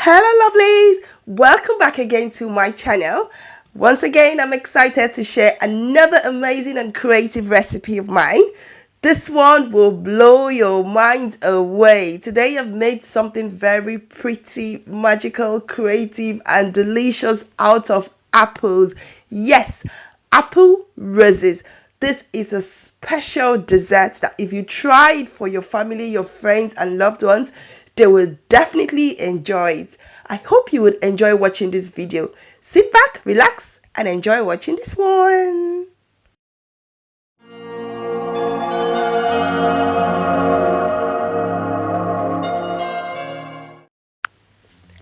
Hello lovelies, welcome back again to my channel. Once again, I'm excited to share another amazing and creative recipe of mine. This one will blow your mind away. Today I've made something very pretty, magical, creative and delicious out of apples. Yes, apple roses. This is a special dessert that if you try it for your family, your friends and loved ones, they will definitely enjoy it. I hope you would enjoy watching this video. Sit back, relax and enjoy watching this one.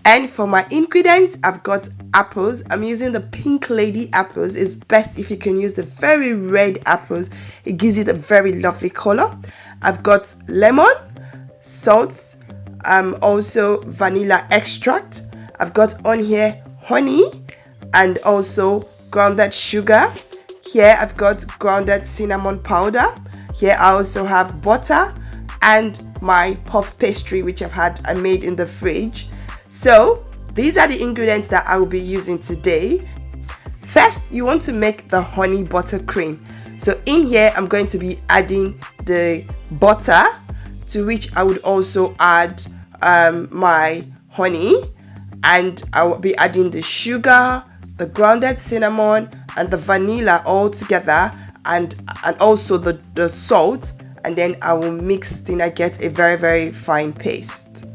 And for my ingredients, I've got apples. I'm using the Pink Lady apples. It's best if you can use the very red apples. It gives it a very lovely color. I've got lemon, salt, also vanilla extract. I've got on here honey and also grounded sugar. Here I've got grounded cinnamon powder. Here I also have butter and my puff pastry, which I made in the fridge. So these are the ingredients that I will be using today. First, you want to make the honey butter cream. So in here I'm going to be adding the butter, to which I would also add my honey, and I will be adding the sugar, the grounded cinnamon and the vanilla all together, and also the salt, and then I will mix till I get a very fine paste.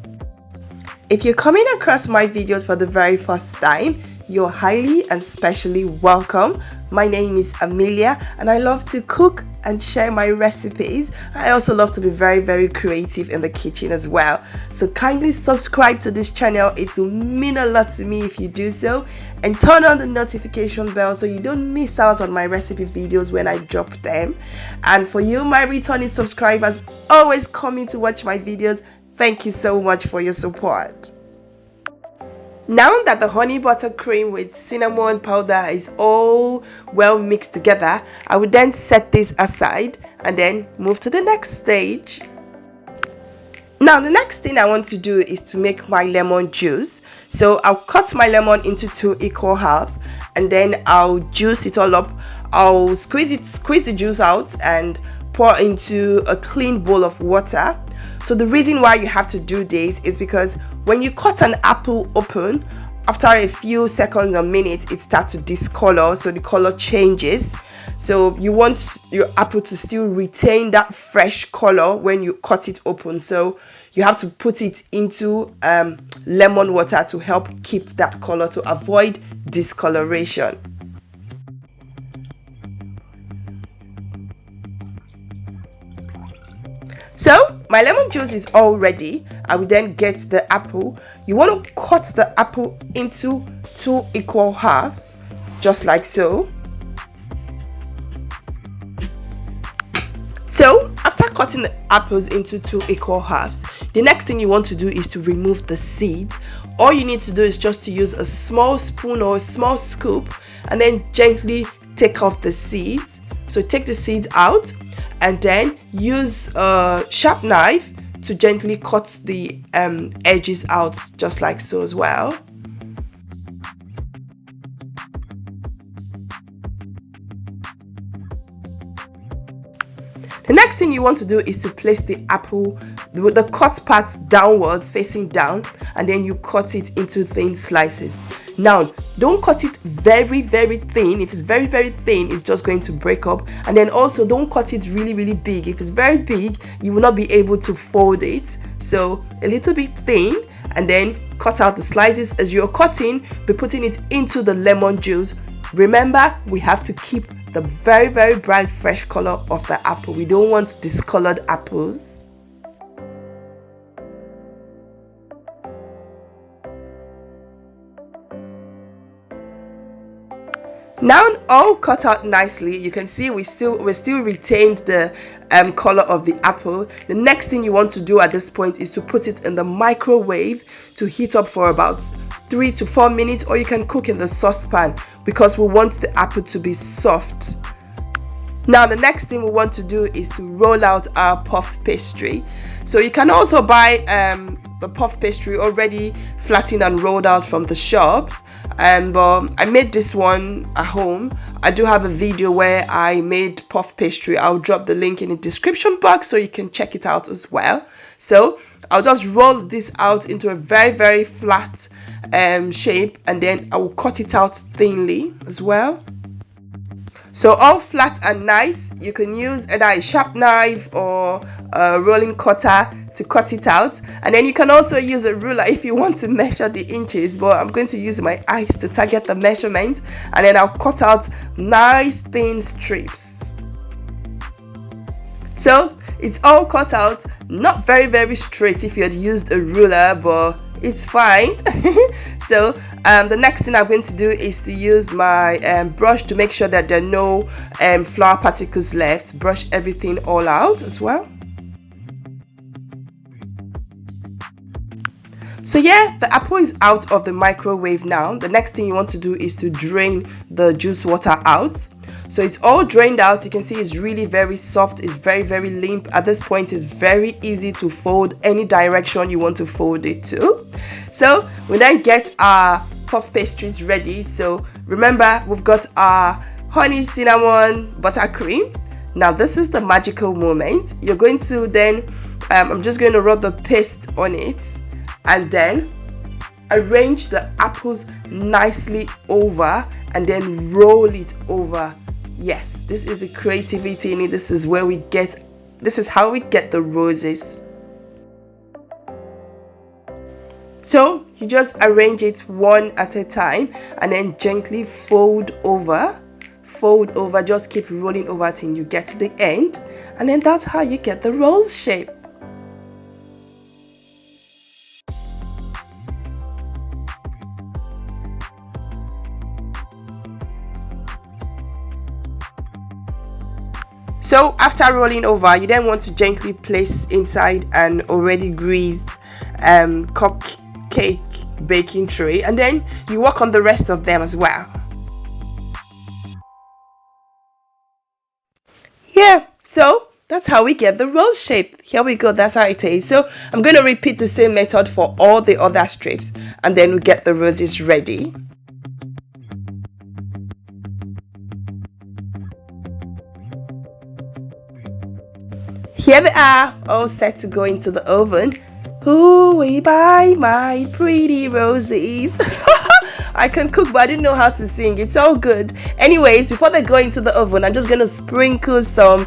If you're coming across my videos for the very first time, you're highly and specially welcome. My name is Amelia and I love to cook and share my recipes. I also love to be very creative in the kitchen as well. So kindly subscribe to this channel. It will mean a lot to me if you do so, and turn on the notification bell so you don't miss out on my recipe videos when I drop them. And for you, my returning subscribers always coming to watch my videos, thank you so much for your support. Now that the honey butter cream with cinnamon powder is all well mixed together, I will then set this aside and then move to the next stage. Now the next thing I want to do is to make my lemon juice. So I'll cut my lemon into 2 equal halves and then I'll juice it all up. I'll squeeze the juice out and pour into a clean bowl of water. So the reason why you have to do this is because when you cut an apple open, after a few seconds or minutes, it starts to discolor, so the color changes. So you want your apple to still retain that fresh color when you cut it open. So you have to put it into lemon water to help keep that color, to avoid discoloration. So my lemon juice is all ready. I will then get the apple. You want to cut the apple into 2 equal halves, just like so. So after cutting the apples into 2 equal halves, the next thing you want to do is to remove the seeds. All you need to do is just to use a small spoon or a small scoop and then gently take off the seeds. So take the seeds out and then use a sharp knife to gently cut the edges out, just like so as well. The next thing you want to do is to place the apple with the cut parts downwards, facing down, and then you cut it into thin slices. Now don't cut it very thin. If it's very thin, it's just going to break up. And then also don't cut it really big. If it's very big, you will not be able to fold it. So a little bit thin, and then cut out the slices. As you're cutting, be putting it into the lemon juice. Remember, we have to keep the very bright fresh color of the apple. We don't want discolored apples. Now all cut out nicely, you can see we still retained the color of the apple. The next thing you want to do at this point is to put it in the microwave to heat up for about 3 to 4 minutes, or you can cook in the saucepan because we want the apple to be soft. Now the next thing we want to do is to roll out our puff pastry. So you can also buy the puff pastry already flattened and rolled out from the shops, and I made this one at home. I do have a video where I made puff pastry. I'll drop the link in the description box so you can check it out as well. So I'll just roll this out into a very flat shape, and then I will cut it out thinly as well. So all flat and nice. You can use either a sharp knife or a rolling cutter to cut it out, and then you can also use a ruler if you want to measure the inches, but I'm going to use my eyes to target the measurement, and then I'll cut out nice thin strips. So it's all cut out, not very straight if you had used a ruler, but it's fine. So the next thing I'm going to do is to use my brush to make sure that there are no flour particles left. Brush everything all out as well. So yeah, the apple is out of the microwave now. The next thing you want to do is to drain the juice water out. So it's all drained out. You can see it's really very soft. It's very limp. At this point, it's very easy to fold any direction you want to fold it to. So we then get our puff pastries ready. So remember, we've got our honey cinnamon buttercream. Now this is the magical moment. You're going to then, I'm just going to rub the paste on it, and then arrange the apples nicely over, and then roll it over. Yes, this is the creativity in it. This is how we get the roses. So you just arrange it one at a time, and then gently fold over, just keep rolling over till you get to the end, and then that's how you get the rose shape. So after rolling over, you then want to gently place inside an already greased cupcake baking tray, and then you work on the rest of them as well. Yeah, so that's how we get the rose shape. Here we go, that's how it is. So I'm going to repeat the same method for all the other strips, and then we get the roses ready. Here they are, all set to go into the oven. Ooh, we buy my pretty roses. I can cook, but I didn't know how to sing. It's all good. Anyways, before they go into the oven, I'm just going to sprinkle some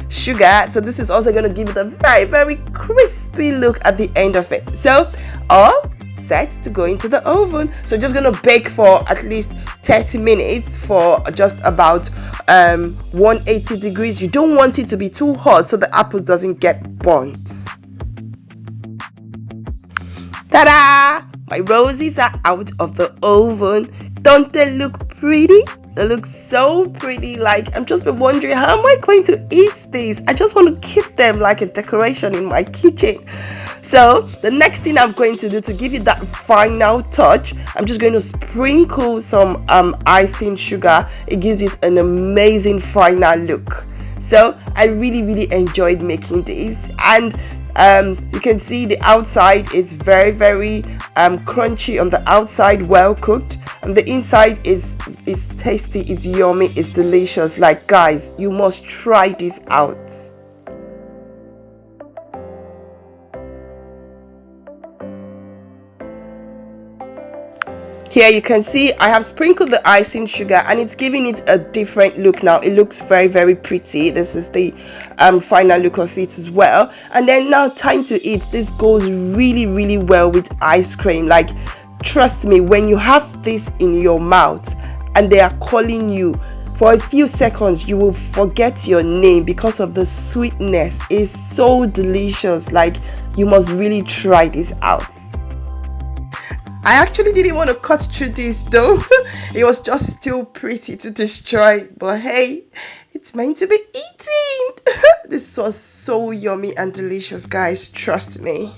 sugar. So this is also going to give it a very crispy look at the end of it. So all set to go into the oven. So just going to bake for at least 30 minutes for just about 180 degrees. You don't want it to be too hot so the apple doesn't get burnt. Ta-da! My roses are out of the oven. Don't they look pretty? They look so pretty. Like, I'm just been wondering, how am I going to eat these? I just want to keep them like a decoration in my kitchen. So the next thing I'm going to do to give you that final touch, I'm just going to sprinkle some icing sugar. It gives it an amazing final look. So I really enjoyed making these, and you can see the outside is very crunchy on the outside, well cooked, and the inside is tasty, it's yummy, it's delicious. Like, guys, you must try this out. Here you can see I have sprinkled the icing sugar, and it's giving it a different look now. It looks very pretty. This is the final look of it as well. And then now, time to eat. This goes really well with ice cream. Like, trust me, when you have this in your mouth and they are calling you, for a few seconds you will forget your name because of the sweetness. It's so delicious. Like, you must really try this out. I actually didn't want to cut through this though. It was just still pretty to destroy, but hey, it's meant to be eaten. This was so yummy and delicious, guys, trust me.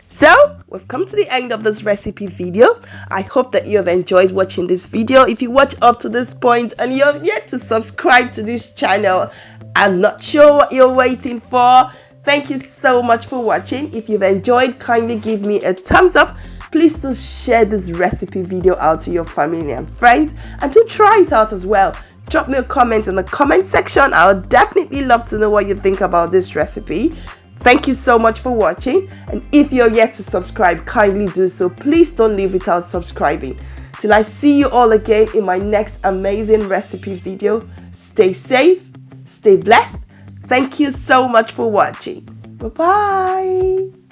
So we've come to the end of this recipe video. I hope that you have enjoyed watching this video. If you watch up to this point and you're yet to subscribe to this channel, I'm not sure what you're waiting for. Thank you so much for watching. If you've enjoyed, kindly give me a thumbs up. Please do share this recipe video out to your family and friends, and do try it out as well. Drop me a comment in the comment section. I'll definitely love to know what you think about this recipe. Thank you so much for watching, and if you're yet to subscribe, kindly do so. Please don't leave without subscribing. Till I see you all again in my next amazing recipe video, stay safe, stay blessed. Thank you so much for watching. Bye-bye.